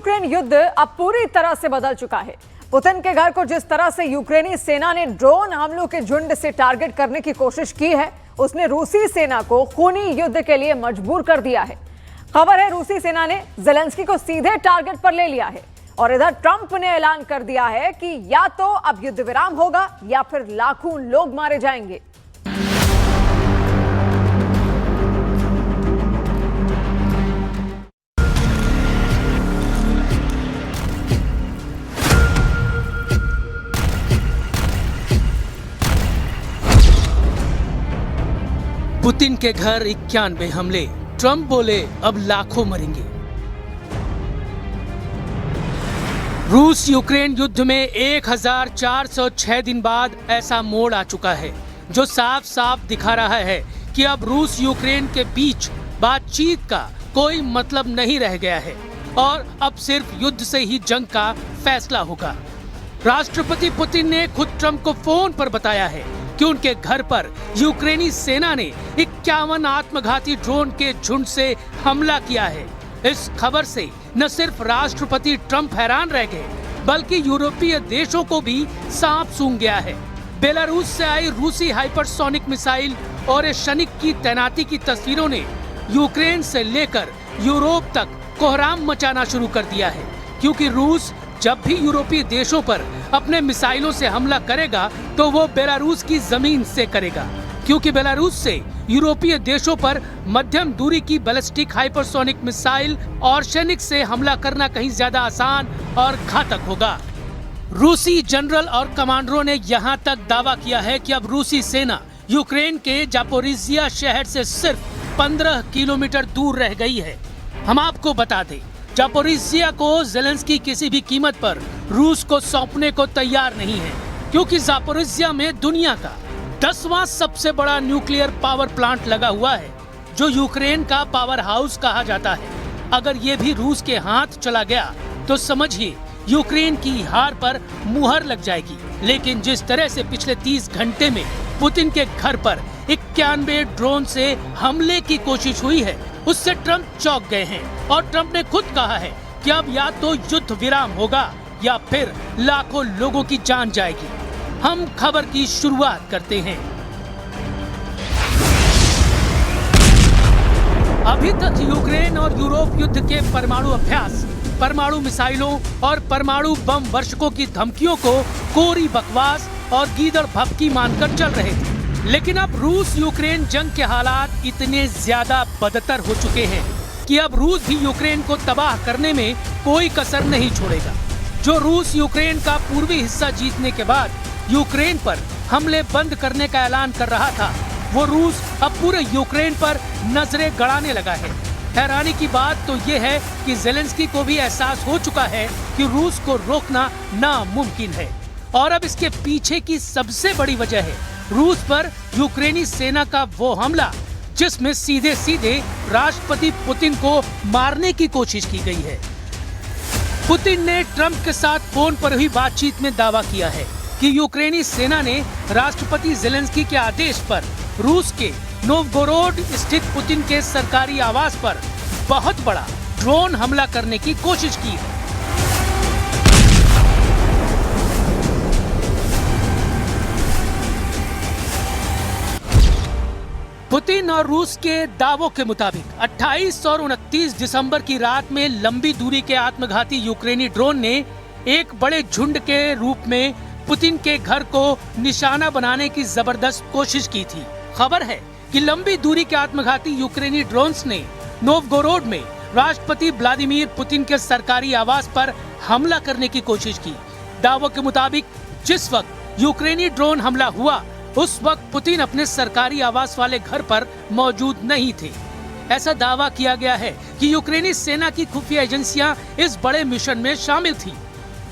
Ukraine युद्ध अब पूरी तरह से बदल चुका है। पुतिन के घर को जिस तरह से यूक्रेनी सेना ने ड्रोन हमलों के झुंड से टारगेट करने की कोशिश की है, उसने रूसी सेना को खूनी युद्ध के लिए मजबूर कर दिया है। खबर है रूसी सेना ने ज़ेलेंस्की को सीधे टारगेट पर ले लिया है और इधर ट्रंप ने ऐलान कर दिया है कि या तो अब युद्ध विराम होगा या फिर लाखों लोग मारे जाएंगे। पुतिन के घर 91 हमले, ट्रंप बोले अब लाखों मरेंगे। रूस यूक्रेन युद्ध में 1406 दिन बाद ऐसा मोड़ आ चुका है जो साफ साफ दिखा रहा है कि अब रूस यूक्रेन के बीच बातचीत का कोई मतलब नहीं रह गया है और अब सिर्फ युद्ध से ही जंग का फैसला होगा। राष्ट्रपति पुतिन ने खुद ट्रंप को फोन पर बताया है कि उनके घर पर यूक्रेनी सेना ने 51 आत्मघाती ड्रोन के झुंड से हमला किया है। इस खबर से न सिर्फ राष्ट्रपति ट्रंप हैरान रह गए बल्कि यूरोपीय देशों को भी सांप सूंघ गया है। बेलारूस से आई रूसी हाइपरसोनिक मिसाइल और शनिक की तैनाती की तस्वीरों ने यूक्रेन से लेकर यूरोप तक कोहराम मचाना शुरू कर दिया है, क्योंकि रूस जब भी यूरोपीय देशों पर अपने मिसाइलों से हमला करेगा तो वो बेलारूस की जमीन से करेगा, क्योंकि बेलारूस से यूरोपीय देशों पर मध्यम दूरी की बैलिस्टिक हाइपरसोनिक मिसाइल और शनिक से हमला करना कहीं ज्यादा आसान और घातक होगा। रूसी जनरल और कमांडरों ने यहाँ तक दावा किया है कि अब रूसी सेना यूक्रेन के जापोरिजिया शहर से सिर्फ 15 किलोमीटर दूर रह गई है। हम आपको बता दें, जापोरिजिया को ज़ेलेंस्की किसी भी कीमत पर रूस को सौंपने को तैयार नहीं है, क्योंकि जापोरिजिया में दुनिया का 10वां सबसे बड़ा न्यूक्लियर पावर प्लांट लगा हुआ है, जो यूक्रेन का पावर हाउस कहा जाता है। अगर ये भी रूस के हाथ चला गया तो समझिए यूक्रेन की हार पर मुहर लग जाएगी। लेकिन जिस तरह से पिछले 30 घंटे में पुतिन के घर पर 91 ड्रोन से हमले की कोशिश हुई है, उससे ट्रंप चौंक गए हैं और ट्रंप ने खुद कहा है कि अब या तो युद्ध विराम होगा या फिर लाखों लोगों की जान जाएगी। हम खबर की शुरुआत करते हैं। अभी तक यूक्रेन और यूरोप युद्ध के परमाणु अभ्यास, परमाणु मिसाइलों और परमाणु बम वर्षकों की धमकियों को कोरी बकवास और गीदड़ भभकी मानकर चल रहे थे। लेकिन अब रूस यूक्रेन जंग के हालात इतने ज्यादा बदतर हो चुके हैं कि अब रूस भी यूक्रेन को तबाह करने में कोई कसर नहीं छोड़ेगा। जो रूस यूक्रेन का पूर्वी हिस्सा जीतने के बाद यूक्रेन पर हमले बंद करने का ऐलान कर रहा था, वो रूस अब पूरे यूक्रेन पर नजरें गड़ाने लगा है। हैरानी की बात तो ये है कि ज़ेलेंस्की को भी एहसास हो चुका है कि रूस को रोकना नामुमकिन है और अब इसके पीछे की सबसे बड़ी वजह है रूस पर यूक्रेनी सेना का वो हमला, जिसमें सीधे सीधे राष्ट्रपति पुतिन को मारने की कोशिश की गई है। पुतिन ने ट्रंप के साथ फोन पर हुई बातचीत में दावा किया है कि यूक्रेनी सेना ने राष्ट्रपति ज़ेलेंस्की के आदेश पर रूस के नोवगोरोड स्थित पुतिन के सरकारी आवास पर बहुत बड़ा ड्रोन हमला करने की कोशिश की है। पुतिन और रूस के दावों के मुताबिक 28 और 29 दिसंबर की रात में लंबी दूरी के आत्मघाती यूक्रेनी ड्रोन ने एक बड़े झुंड के रूप में पुतिन के घर को निशाना बनाने की जबरदस्त कोशिश की थी। खबर है कि लंबी दूरी के आत्मघाती यूक्रेनी ड्रोन्स ने नोवगोरोड में राष्ट्रपति व्लादिमीर पुतिन के सरकारी आवास पर हमला करने की कोशिश की। दावों के मुताबिक जिस वक्त यूक्रेनी ड्रोन हमला हुआ उस वक्त पुतिन अपने सरकारी आवास वाले घर पर मौजूद नहीं थे। ऐसा दावा किया गया है कि यूक्रेनी सेना की खुफिया एजेंसियां इस बड़े मिशन में शामिल थीं,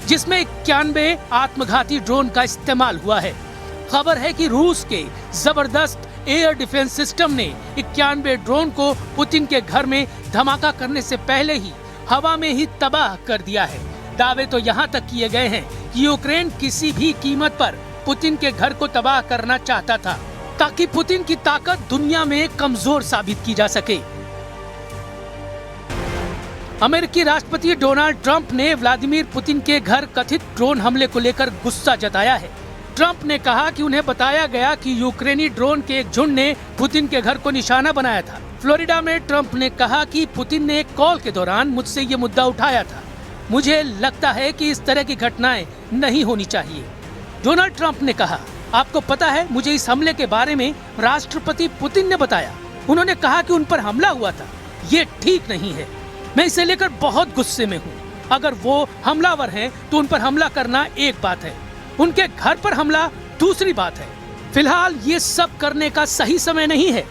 जिसमें 91 आत्मघाती ड्रोन का इस्तेमाल हुआ है। खबर है कि रूस के जबरदस्त एयर डिफेंस सिस्टम ने 91 ड्रोन को पुतिन के घर में धमाका करने से पहले ही हवा में ही तबाह कर दिया है। दावे तो यहाँ तक किए गए हैं कि यूक्रेन किसी भी कीमत पर पुतिन के घर को तबाह करना चाहता था, ताकि पुतिन की ताकत दुनिया में कमजोर साबित की जा सके। अमेरिकी राष्ट्रपति डोनाल्ड ट्रंप ने व्लादिमीर पुतिन के घर कथित ड्रोन हमले को लेकर गुस्सा जताया है। ट्रंप ने कहा कि उन्हें बताया गया कि यूक्रेनी ड्रोन के एक झुंड ने पुतिन के घर को निशाना बनाया था। फ्लोरिडा में ट्रंप ने कहा कि पुतिन ने एक कॉल के दौरान मुझसे ये मुद्दा उठाया था। मुझे लगता है कि इस तरह की घटनाएं नहीं होनी चाहिए। डोनाल्ड ट्रंप ने कहा, आपको पता है, मुझे इस हमले के बारे में राष्ट्रपति पुतिन ने बताया। उन्होंने कहा कि उन पर हमला हुआ था। ये ठीक नहीं है। मैं इसे लेकर बहुत गुस्से में हूँ। अगर वो हमलावर हैं तो उन पर हमला करना एक बात है, उनके घर पर हमला दूसरी बात है। फिलहाल ये सब करने का सही समय नहीं है।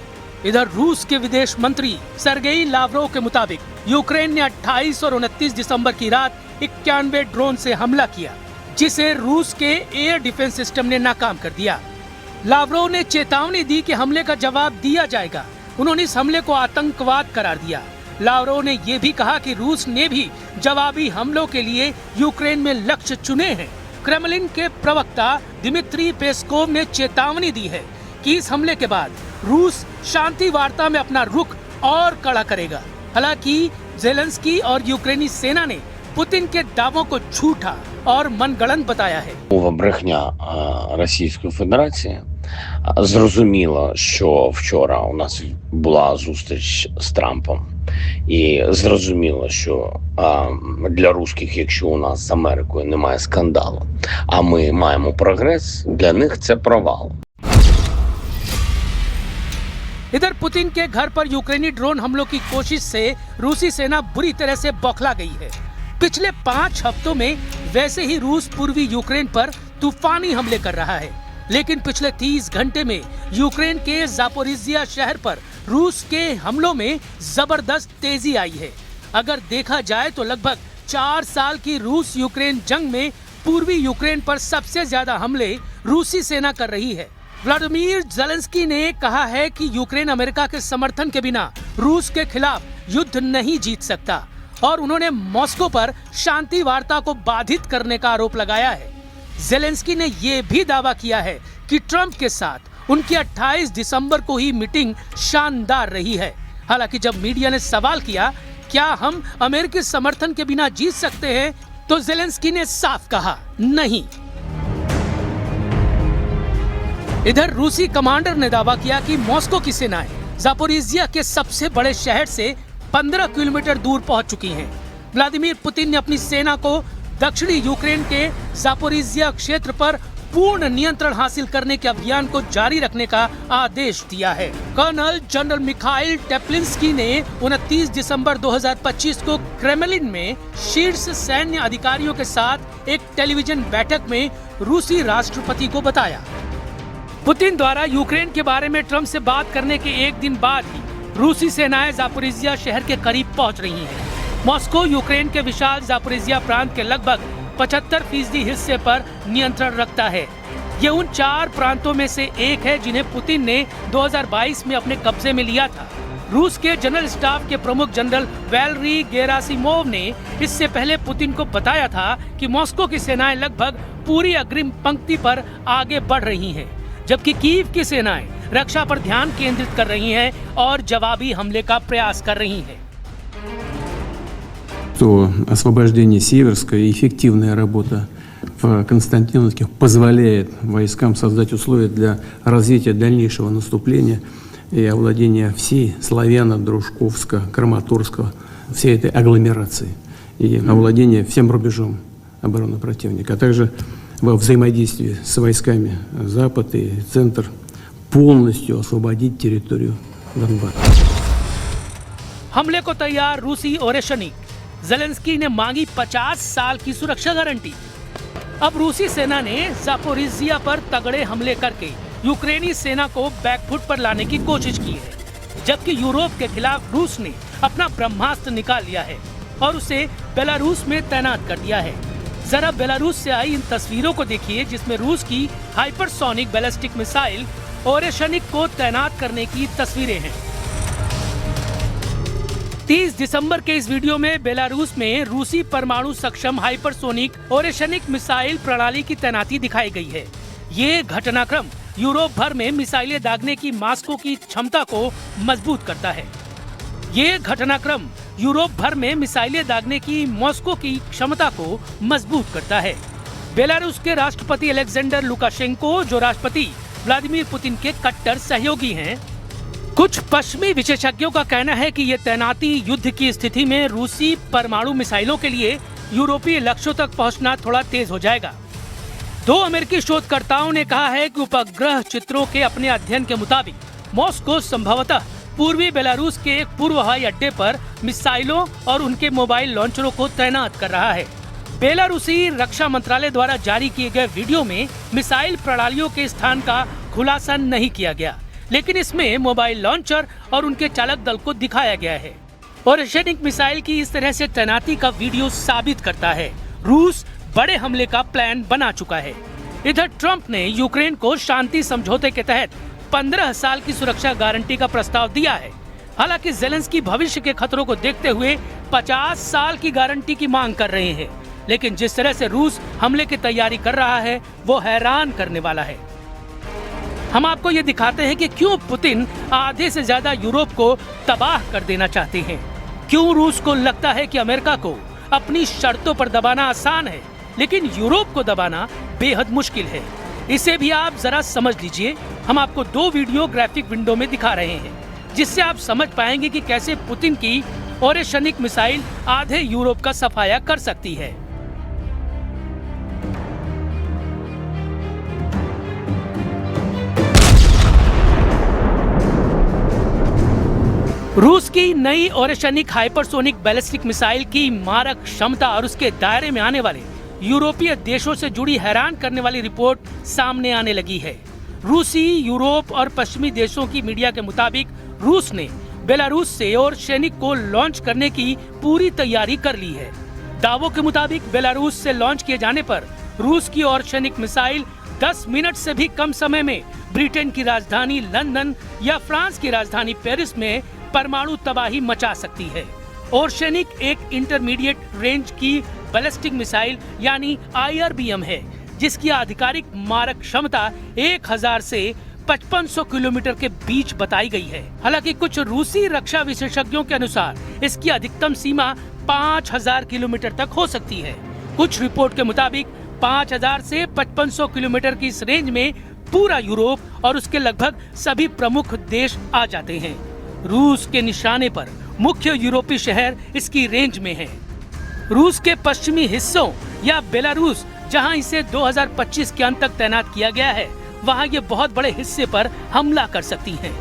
इधर रूस के विदेश मंत्री सर्गेई लावरोव के मुताबिक यूक्रेन ने 28 और 29 दिसंबर की रात 91 ड्रोन से हमला किया, जिसे रूस के एयर डिफेंस सिस्टम ने नाकाम कर दिया। लावरोव ने चेतावनी दी कि हमले का जवाब दिया जाएगा। उन्होंने इस हमले को आतंकवाद करार दिया। लावरोव ने यह भी कहा कि रूस ने भी जवाबी हमलों के लिए यूक्रेन में लक्ष्य चुने हैं। क्रेमलिन के प्रवक्ता दिमित्री पेस्कोव ने चेतावनी दी है कि इस हमले के बाद रूस शांति वार्ता में अपना रुख और कड़ा करेगा। हालांकि ज़ेलेंस्की और यूक्रेनी सेना ने पुतिन के दावों को झूठा और मनगढ़ंत बताया है। Брехня Російської Федерації. Зрозуміло, що вчора у нас була зустріч з Трампом. І зрозуміло, що для русських, якщо у нас з Америкою немає скандалу, а ми маємо прогрес, для них це провал. इधर पुतिन के घर पर यूक्रेनी ड्रोन हमलों की कोशिश से रूसी सेना बुरी तरह से बौखला गई है। पिछले 5 हफ्तों में वैसे ही रूस पूर्वी यूक्रेन पर तूफानी हमले कर रहा है, लेकिन पिछले 30 घंटे में यूक्रेन के ज़ापोरिज़िया शहर पर रूस के हमलों में जबरदस्त तेजी आई है। अगर देखा जाए तो लगभग 4 साल की रूस यूक्रेन जंग में पूर्वी यूक्रेन पर सबसे ज्यादा हमले रूसी सेना कर रही है। व्लादिमीर ज़ेलेंस्की ने कहा है कि यूक्रेन अमेरिका के समर्थन के बिना रूस के खिलाफ युद्ध नहीं जीत सकता और उन्होंने मॉस्को पर शांति वार्ता को बाधित करने का आरोप लगाया है। ज़ेलेंस्की ने यह भी दावा किया है कि ट्रंप के साथ उनकी 28 दिसंबर को ही मीटिंग शानदार रही है। हालांकि जब मीडिया ने सवाल किया, क्या हम अमेरिकी समर्थन के बिना जीत सकते हैं, तो ज़ेलेंस्की ने साफ कहा, नहीं। इधर रूसी कमांडर ने दावा किया कि मॉस्को की सेनाएं ज़ापोरिज़िया के सबसे बड़े शहर से 15 किलोमीटर दूर पहुंच चुकी हैं। व्लादिमीर पुतिन ने अपनी सेना को दक्षिणी यूक्रेन के ज़ापोरिज़िया क्षेत्र पर पूर्ण नियंत्रण हासिल करने के अभियान को जारी रखने का आदेश दिया है। कर्नल जनरल मिखाइल टेप्लिंस्की ने 29 दिसंबर 2025 को क्रेमलिन में शीर्ष सैन्य अधिकारियों के साथ एक टेलीविजन बैठक में रूसी राष्ट्रपति को बताया। पुतिन द्वारा यूक्रेन के बारे में ट्रंप से बात करने के एक दिन बाद ही रूसी सेनाएं ज़ापोरिज़िया शहर के करीब पहुंच रही हैं। मॉस्को यूक्रेन के विशाल ज़ापोरिज़िया प्रांत के लगभग 75% हिस्से पर नियंत्रण रखता है। ये उन 4 प्रांतों में से एक है जिन्हें पुतिन ने 2022 में अपने कब्जे में लिया था। रूस के जनरल स्टाफ के प्रमुख जनरल वैलेरी गेरासिमोव ने इससे पहले पुतिन को बताया था कि मॉस्को की सेनाएं लगभग पूरी अग्रिम पंक्ति पर आगे बढ़ रही हैं, जबकि कीव की सेनाएं रक्षा पर ध्यान केंद्रित कर रही हैं और जवाबी हमले का प्रयास कर रही हैं। То освобождение Северска и эффективная работа в Константиновке позволяет войскам создать условия для развития дальнейшего наступления и овладения всей Славяно-Дружковска, Краматорска, всей этой агломерации и овладения всем рубежом обороны противника, а также во взаимодействии с войсками Запад и Центр полностью освободить территорию Донбасса. हमले को तैयार रूसी ओरेशनिक ज़ेलेंस्की ने मांगी 50 साल की सुरक्षा गारंटी। अब रूसी सेना ने ज़ापोरिज़िया पर तगड़े हमले करके यूक्रेनी सेना को बैकफुट पर लाने की कोशिश की है, जबकि यूरोप के खिलाफ रूस ने अपना ब्रह्मास्त्र निकाल लिया है और उसे बेलारूस में तैनात कर दिया है। जरा बेलारूस से आई इन तस्वीरों को देखिए, जिसमें रूस की हाइपरसोनिक बैलिस्टिक मिसाइल ओरेशनिक को तैनात करने की तस्वीरें हैं। 30 दिसंबर के इस वीडियो में बेलारूस में रूसी परमाणु सक्षम हाइपरसोनिक ओरेशनिक मिसाइल प्रणाली की तैनाती दिखाई गई है। ये घटनाक्रम यूरोप भर में मिसाइलें दागने की मॉस्को की क्षमता को मजबूत करता है। ये घटनाक्रम यूरोप भर में मिसाइलें दागने की मॉस्को की क्षमता को मजबूत करता है। बेलारूस के राष्ट्रपति अलेक्जेंडर लुकाशेंको, जो राष्ट्रपति व्लादिमीर पुतिन के कट्टर सहयोगी हैं, कुछ पश्चिमी विशेषज्ञों का कहना है कि ये तैनाती युद्ध की स्थिति में रूसी परमाणु मिसाइलों के लिए यूरोपीय लक्ष्यों तक पहुंचना थोड़ा तेज हो जाएगा। 2 अमेरिकी शोधकर्ताओं ने कहा है कि उपग्रह चित्रों के अपने अध्ययन के मुताबिक मॉस्को संभवतः पूर्वी बेलारूस के एक पूर्व हवाई अड्डे पर मिसाइलों और उनके मोबाइल लॉन्चरों को तैनात कर रहा है। बेलारूसी रक्षा मंत्रालय द्वारा जारी किए गए वीडियो में मिसाइल प्रणालियों के स्थान का खुलासा नहीं किया गया, लेकिन इसमें मोबाइल लॉन्चर और उनके चालक दल को दिखाया गया है। ओरेशेनिक मिसाइल की इस तरह से तैनाती का वीडियो साबित करता है रूस बड़े हमले का प्लान बना चुका है। इधर ट्रंप ने यूक्रेन को शांति समझौते के तहत 15 साल की सुरक्षा गारंटी का प्रस्ताव दिया है। हालांकि ज़ेलेंस्की भविष्य के खतरों को देखते हुए 50 साल की गारंटी की मांग कर रहे हैं, लेकिन जिस तरह से रूस हमले की तैयारी कर रहा है वो हैरान करने वाला है। हम आपको ये दिखाते हैं कि क्यों पुतिन आधे से ज्यादा यूरोप को तबाह कर देना चाहते हैं। क्यों रूस को लगता है कि अमेरिका को अपनी शर्तों पर दबाना आसान है, लेकिन यूरोप को दबाना बेहद मुश्किल है। इसे भी आप जरा समझ लीजिए। हम आपको 2 वीडियो ग्राफिक विंडो में दिखा रहे हैं, जिससे आप समझ पाएंगे कि कैसे पुतिन की ओरेशनिक मिसाइल आधे यूरोप का सफाया कर सकती है। रूस की नई ओरेशनिक हाइपरसोनिक बैलिस्टिक मिसाइल की मारक क्षमता और उसके दायरे में आने वाले यूरोपीय देशों से जुड़ी हैरान करने वाली रिपोर्ट सामने आने लगी है। रूसी, यूरोप और पश्चिमी देशों की मीडिया के मुताबिक रूस ने बेलारूस से ओरेशनिक को लॉन्च करने की पूरी तैयारी कर ली है। दावों के मुताबिक बेलारूस से लॉन्च किए जाने पर रूस की ओरेशनिक मिसाइल 10 मिनट से भी कम समय में ब्रिटेन की राजधानी लंदन या फ्रांस की राजधानी पेरिस में परमाणु तबाही मचा सकती है। ओरेशनिक एक इंटरमीडिएट रेंज की बैलिस्टिक मिसाइल यानी IRBM है, जिसकी आधिकारिक मारक क्षमता 1000 से 5500 किलोमीटर के बीच बताई गई है। हालांकि कुछ रूसी रक्षा विशेषज्ञों के अनुसार इसकी अधिकतम सीमा 5000 किलोमीटर तक हो सकती है। कुछ रिपोर्ट के मुताबिक 5000 से 5500 किलोमीटर की इस रेंज में पूरा यूरोप और उसके लगभग सभी प्रमुख देश आ जाते हैं। रूस के निशाने पर मुख्य यूरोपीय शहर इसकी रेंज में हैं। रूस के पश्चिमी हिस्सों या बेलारूस, जहां इसे 2025 के अंत तक तैनात किया गया है, वहां ये बहुत बड़े हिस्से पर हमला कर सकती हैं।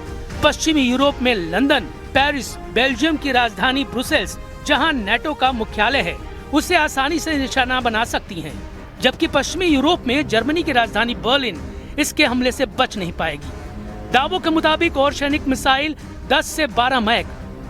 पश्चिमी यूरोप में लंदन, पेरिस, बेल्जियम की राजधानी ब्रुसेल्स, जहां नेटो का मुख्यालय है, उसे आसानी से निशाना बना सकती हैं। जबकि पश्चिमी यूरोप में जर्मनी की राजधानी बर्लिन इसके हमले से बच नहीं पाएगी। दावों के मुताबिक ओरेशनिक मिसाइल 10 से 12 मैक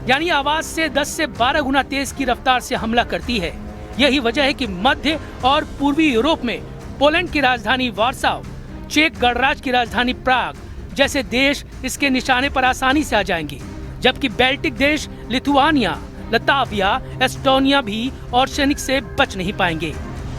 यानी आवाज से 10 से 12 गुना तेज की रफ्तार से हमला करती है। यही वजह है कि मध्य और पूर्वी यूरोप में पोलैंड की राजधानी वार्साव, चेक गणराज्य की राजधानी प्राग जैसे देश इसके निशाने पर आसानी से आ जाएंगे, जबकि बेल्टिक देश लिथुआनिया, लताविया, एस्टोनिया भी ओरेशनिक से बच नहीं पाएंगे।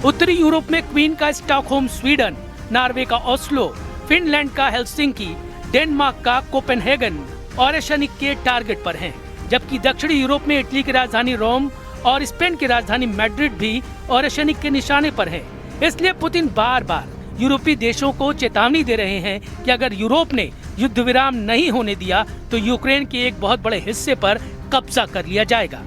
उत्तरी यूरोप में क्वीन का स्टॉकहोम स्वीडन, नॉर्वे का ओस्लो, फिनलैंड का हेलसिंकी, डेनमार्क का कोपेनहेगन ओरेशनिक के टारगेट पर हैं, जबकि दक्षिणी यूरोप में इटली की राजधानी रोम और स्पेन की राजधानी मैड्रिड भी ओरेशनिक के निशाने पर हैं। इसलिए पुतिन बार बार यूरोपीय देशों को चेतावनी दे रहे हैं कि अगर यूरोप ने युद्ध विराम नहीं होने दिया तो यूक्रेन के एक बहुत बड़े हिस्से पर कब्जा कर लिया जाएगा।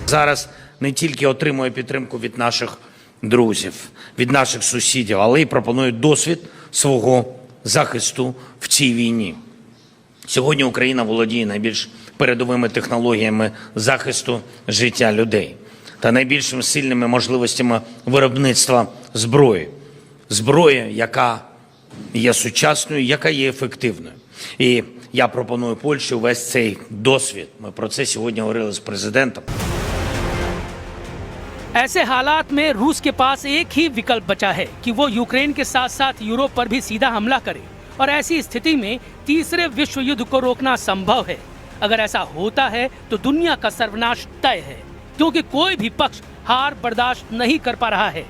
Зараз не тільки отримує підтримку від наших друзів, від наших сусідів, але й пропонує досвід свого захисту в цій війні. Сьогодні Україна володіє найбільш передовими технологіями захисту життя людей та найбільшими сильними можливостями виробництва зброї. Зброя, яка є сучасною, яка є ефективною. І я пропоную Польщі увесь цей досвід. Ми про це сьогодні говорили з президентом. ऐसे हालात में रूस के पास एक ही विकल्प बचा है कि वो यूक्रेन के साथ साथ यूरोप पर भी सीधा हमला करे, और ऐसी स्थिति में तीसरे विश्व युद्ध को रोकना संभव है। अगर ऐसा होता है तो दुनिया का सर्वनाश तय है, क्योंकि कोई भी पक्ष हार बर्दाश्त नहीं कर पा रहा है।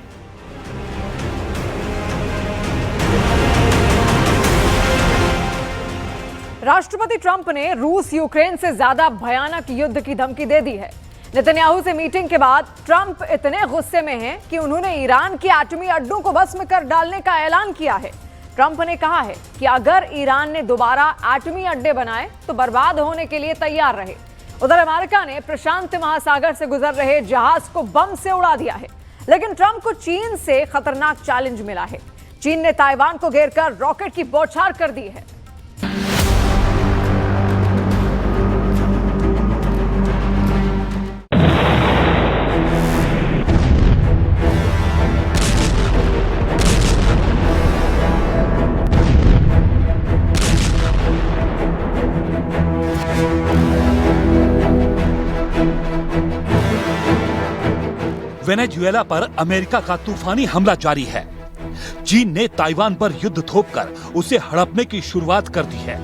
राष्ट्रपति ट्रंप ने रूस यूक्रेन से ज्यादा भयानक युद्ध की धमकी दे दी है। नेतन्याहू से मीटिंग के बाद ट्रंप इतने गुस्से में हैं कि उन्होंने ईरान के एटमी अड्डों को भस्म कर डालने का ऐलान किया है। ट्रंप ने कहा है कि अगर ईरान ने दोबारा एटमी अड्डे बनाए तो बर्बाद होने के लिए तैयार रहे। उधर अमेरिका ने प्रशांत महासागर से गुजर रहे जहाज को बम से उड़ा दिया है, लेकिन ट्रंप को चीन से खतरनाक चैलेंज मिला है। चीन ने ताइवान को घेरकर रॉकेट की बौछार कर दी है। वेनेजुएला पर अमेरिका का तूफानी हमला जारी है। चीन ने ताइवान पर युद्ध थोपकर उसे हड़पने की शुरुआत कर दी है।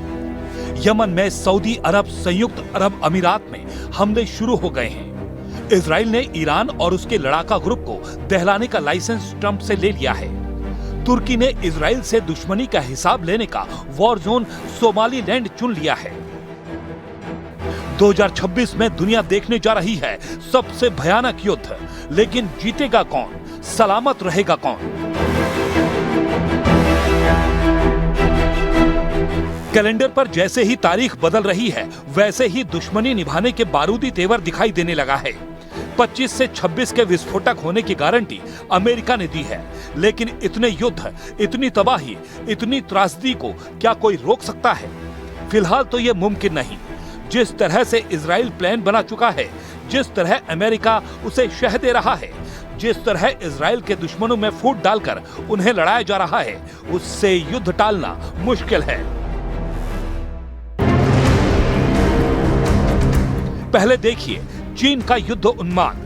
यमन में सऊदी अरब, संयुक्त अरब अमीरात में हमले शुरू हो गए हैं। इजराइल ने ईरान और उसके लड़ाका ग्रुप को दहलाने का लाइसेंस ट्रंप से ले लिया है। तुर्की ने इजराइल से दुश्मनी का हिसाब लेने का वॉर जोन सोमालीलैंड चुन लिया है। 2026 में दुनिया देखने जा रही है सबसे भयानक युद्ध, लेकिन जीतेगा कौन, सलामत रहेगा कौन? कैलेंडर पर जैसे ही तारीख बदल रही है, वैसे ही दुश्मनी निभाने के बारूदी तेवर दिखाई देने लगा है। 25 से 26 के विस्फोटक होने की गारंटी अमेरिका ने दी है, लेकिन इतने युद्ध, इतनी तबाही, इतनी त्रासदी को क्या कोई रोक सकता है? फिलहाल तो ये मुमकिन नहीं। जिस तरह से इजराइल प्लान बना चुका है, जिस तरह अमेरिका उसे शह दे रहा है, जिस तरह इजराइल के दुश्मनों में फूट डालकर उन्हें लड़ाया जा रहा है, उससे युद्ध टालना मुश्किल है। पहले देखिए चीन का युद्ध उन्माद।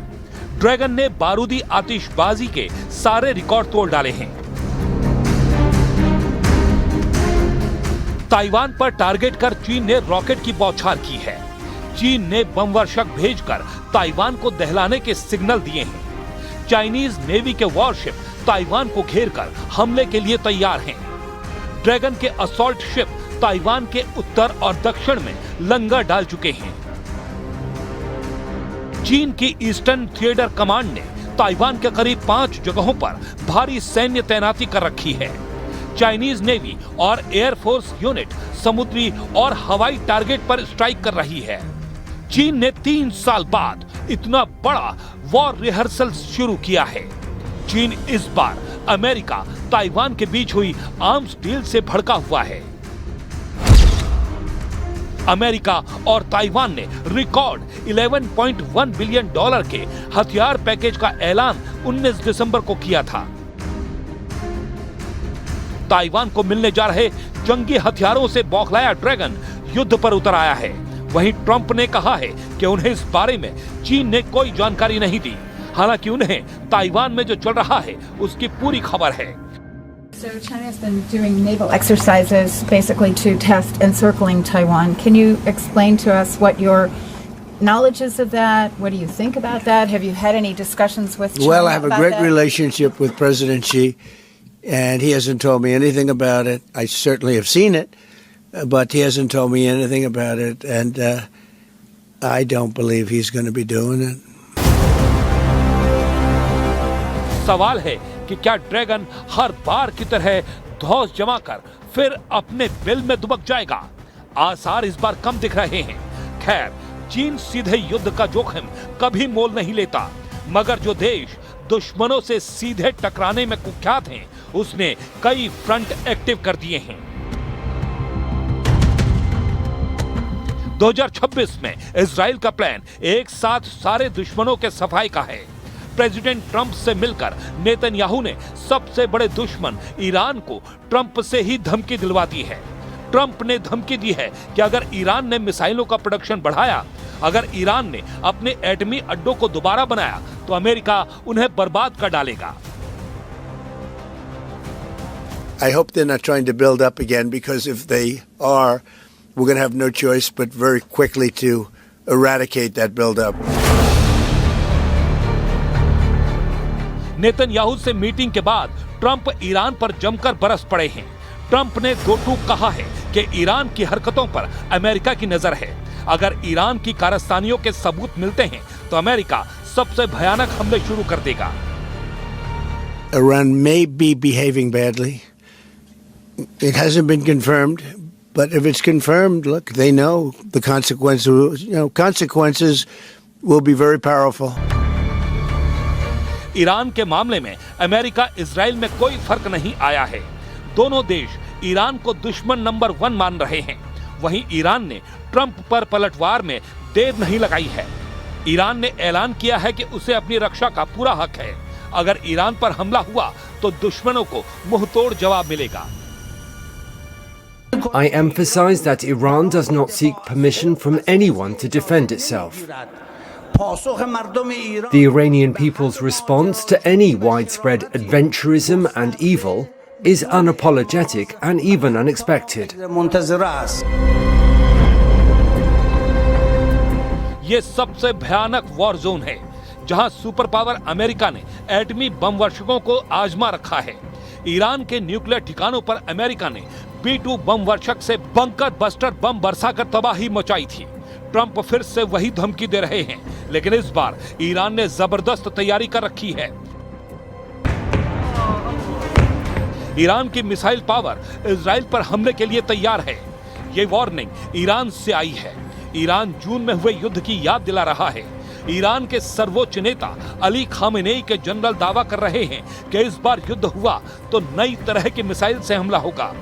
ड्रैगन ने बारूदी आतिशबाजी के सारे रिकॉर्ड तोड़ डाले हैं। ताइवान पर टारगेट कर चीन ने रॉकेट की बौछार की है। चीन ने बम वर्षक भेजकर ताइवान को दहलाने के सिग्नल दिए हैं। चाइनीज नेवी के वॉरशिप ताइवान को घेरकर हमले के लिए तैयार हैं। ड्रैगन के असॉल्ट शिप ताइवान के उत्तर और दक्षिण में लंगर डाल चुके हैं। चीन की ईस्टर्न थिएटर कमांड ने ताइवान के करीब 5 जगहों पर भारी सैन्य तैनाती कर रखी है। चाइनीज नेवी और एयरफोर्स यूनिट समुद्री और हवाई टारगेट पर स्ट्राइक कर रही है। चीन ने 3 साल बाद इतना बड़ा वॉर रिहर्सल शुरू किया है। चीन इस बार अमेरिका ताइवान के बीच हुई आर्म्स डील से भड़का हुआ है। अमेरिका और ताइवान ने रिकॉर्ड $11.1 बिलियन के हथियार पैकेज का ऐलान 19 दिसंबर को किया था। ताइवान को मिलने जा रहे जंगी हथियारों से बौखलाया ड्रैगन युद्ध पर उतर आया है। वहीं ट्रंप ने कहा है कि उन्हें इस बारे में चीन ने कोई जानकारी नहीं दी, हालांकि उन्हें ताइवान में जो चल रहा है उसकी पूरी खबर है। So China has been doing naval exercises basically to test encircling Taiwan. Can you explain to us what your knowledge is of that? What do you think about that? Have you had any discussions with China? Well, I have a great that? relationship with President Xi, and he hasn't told me anything about it. I certainly have seen it, but he hasn't told me anything about it, and I don't believe he's going to be doing it. सवाल है कि क्या dragon हर बार की तरह धौंस जमाकर फिर अपने bill में दुबक जाएगा? आसार इस बार कम दिख रहे हैं। खैर, चीन सीधे युद्ध का जोखिम कभी मोल नहीं लेता, मगर जो देश दुश्मनों से सीधे टकराने में कुख्यात हैं, उसने कई फ्रंट एक्टिव कर दिए हैं। 2026 में इजराइल का प्लान एक साथ सारे दुश्मनों के सफाई का है। प्रेसिडेंट ट्रंप से मिलकर नेतन्याहू ने सबसे बड़े दुश्मन ईरान को ट्रंप से ही धमकी दिलवा दी है। ट्रंप ने धमकी दी है कि अगर ईरान ने मिसाइलों का प्रोडक्शन बढ़ाया, अगर ईरान ने अपने एटमी अड्डों को दोबारा बनाया, तो अमेरिका उन्हें बर्बाद कर डालेगा। I hope they're not trying to build up again, because if they are, we're going to have no choice but very quickly to eradicate that build-up. Netanyahu से मीटिंग के बाद ट्रंप ईरान पर जमकर बरस पड़े हैं। ट्रंप ने दो टूक कहा है कि ईरान की हरकतों पर अमेरिका की नजर है। अगर ईरान की कारस्तानियों के सबूत मिलते हैं तो अमेरिका सबसे भयानक हमले शुरू कर देगा। Iran may be behaving badly. It hasn't been confirmed, but if it's confirmed, look, they know the consequences. Consequences will be very powerful. Iran के मामले में अमेरिका इजराइल में कोई फर्क नहीं आया है। दोनों देश ईरान को दुश्मन नंबर 1 मान रहे हैं। वहीं ईरान ने ट्रंप पर पलटवार में देर नहीं लगाई है। ईरान ने ऐलान किया है कि उसे अपनी रक्षा का पूरा हक है। अगर ईरान पर हमला हुआ तो दुश्मनों को मुंहतोड़ जवाब मिलेगा। I emphasize that Iran does not seek permission from anyone to defend itself. The Iranian people's response to any widespread adventurism and evil is unapologetic and even unexpected. ये सबसे भयानक वॉर जोन है, जहां सुपर पावर अमेरिका ने एटमी बम वर्षकों को आजमा रखा है। ईरान के न्यूक्लियर ठिकानों पर अमेरिका ने B-2 बम वर्षक से बंकर बस्टर बम बरसाकर तबाही मचाई थी। ट्रंप फिर से वही धमकी दे रहे हैं, लेकिन इस बार ईरान ने जबरदस्त तैयारी कर रखी है। ईरान की मिसाइल पावर इजराइल पर हमले के लिए तैयार है। ये वार्निंग ईरान से आई है। ईरान जून में हुए युद्ध की याद दिला रहा है। ईरान के सर्वोच्च नेता अली खामेनेई के जनरल दावा कर रहे हैं कि इस बार युद्ध हुआ तो नई तरह की मिसाइल से हमला होगा।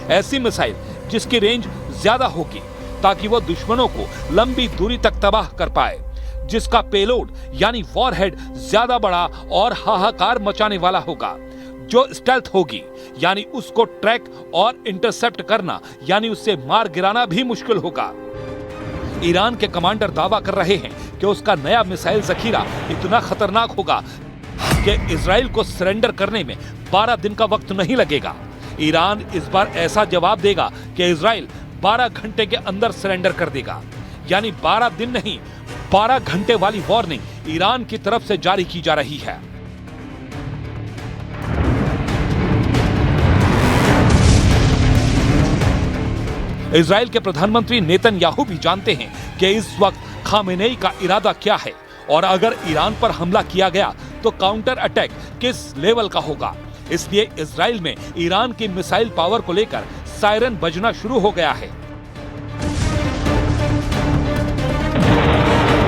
ऐसी मिसाइल जिसकी रेंज ज्यादा होगी ताकि वो दुश्मनों को लंबी दूरी तक तबाह कर पाए, जिसका पेलोड यानी वॉरहेड ज्यादा बड़ा और हाहाकार मचाने वाला होगा, जो स्टेल्थ होगी यानी उसको ट्रैक और इंटरसेप्ट करना यानी उससे मार गिराना भी मुश्किल होगा। ईरान के कमांडर दावा कर रहे हैं कि उसका नया मिसाइल जखीरा इतना खतरनाक होगा कि इजराइल को सरेंडर करने में 12 दिन का वक्त नहीं लगेगा। ईरान इस बार ऐसा जवाब देगा कि इजराइल 12 घंटे के अंदर सरेंडर कर देगा, यानी 12 दिन नहीं 12 घंटे वाली वार्निंग ईरान की तरफ से जारी की जा रही है। इजराइल के प्रधानमंत्री नेतन्याहू भी जानते हैं कि इस वक्त खामेनेई का इरादा क्या है और अगर ईरान पर हमला किया गया तो काउंटर अटैक किस लेवल का होगा। इसलिए इजराइल में ईरान की मिसाइल पावर को लेकर सायरन बजना शुरू हो गया है।